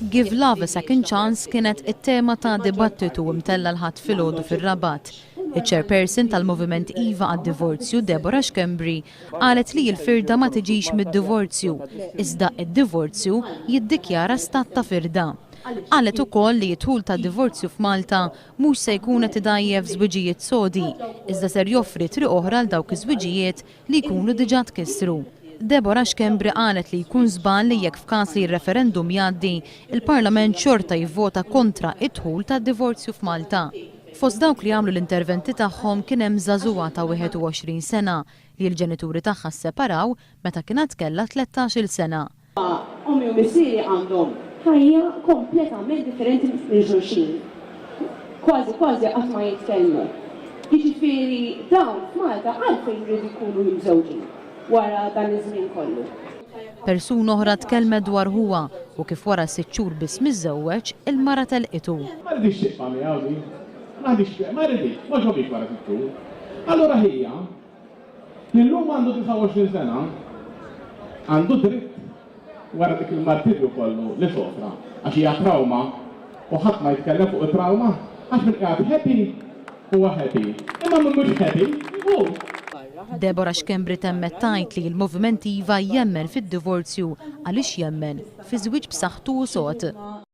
Give Love a Second Chance kienet it-tema ta' dibattitu imtella l-ħadd filgħodu fir-Rabat. Iċ-chairperson tal-Moviment Iva għad-Divorzju, Deborah Xkembri, qalet li l-firda ma tiġix mid-divorzju, iżda id-divorzju jiddikjara stat ta' firda. Qalet ukoll li t-tħul ta' divorzju f'Malta mhux se jkun qed idajjef żwiġijiet sodi, iżda ser joffri triq oħra l dawk iż-żwiġijiet li jkunu diġà tkissru. Deborah Xkembri qalet li jkun żball li jekk f'każ li r-referendum jgħaddi, il-Parlament xorta jivvota kontra it-tħul tad-divorzju f'Malta. Fost dawk li għamlu l-interventi tagħhom kien hemm żagħżugħa ta' 21 sena li l-ġenituri tagħha sseparaw meta kienet kellha 13-il sena. Ommi u missieri għandhom ħajja kompletament differenti minn xulxin. Kważi qatt ma jitkellmu. Jiġifieri dawn f'Malta għalfejn jridu jkunu mżewġin wara dan iż-żmien kollu. Persuna oħra tkellmet dwar huwa u kif wara 6 xhur biss miżżewweġ il-mara telqitu. Ma rridix tibqa' miegħu, ma rridix, ma ġobix wara 6 xhur. Allura hija illum għandu 29 sena għandu dritt wara dik il-martirju kollu li sofra għax hija trauma u ħadd ma jitkellem fuq it-trauma għax min qiegħed happy huwa happy. Imma min mhux happy hu. Deborah Xkembri temmet tgħid li l-Moviment Iva jemmen fid-divorzju għaliex jemmen fi żwieġ b'saħħtu u sod.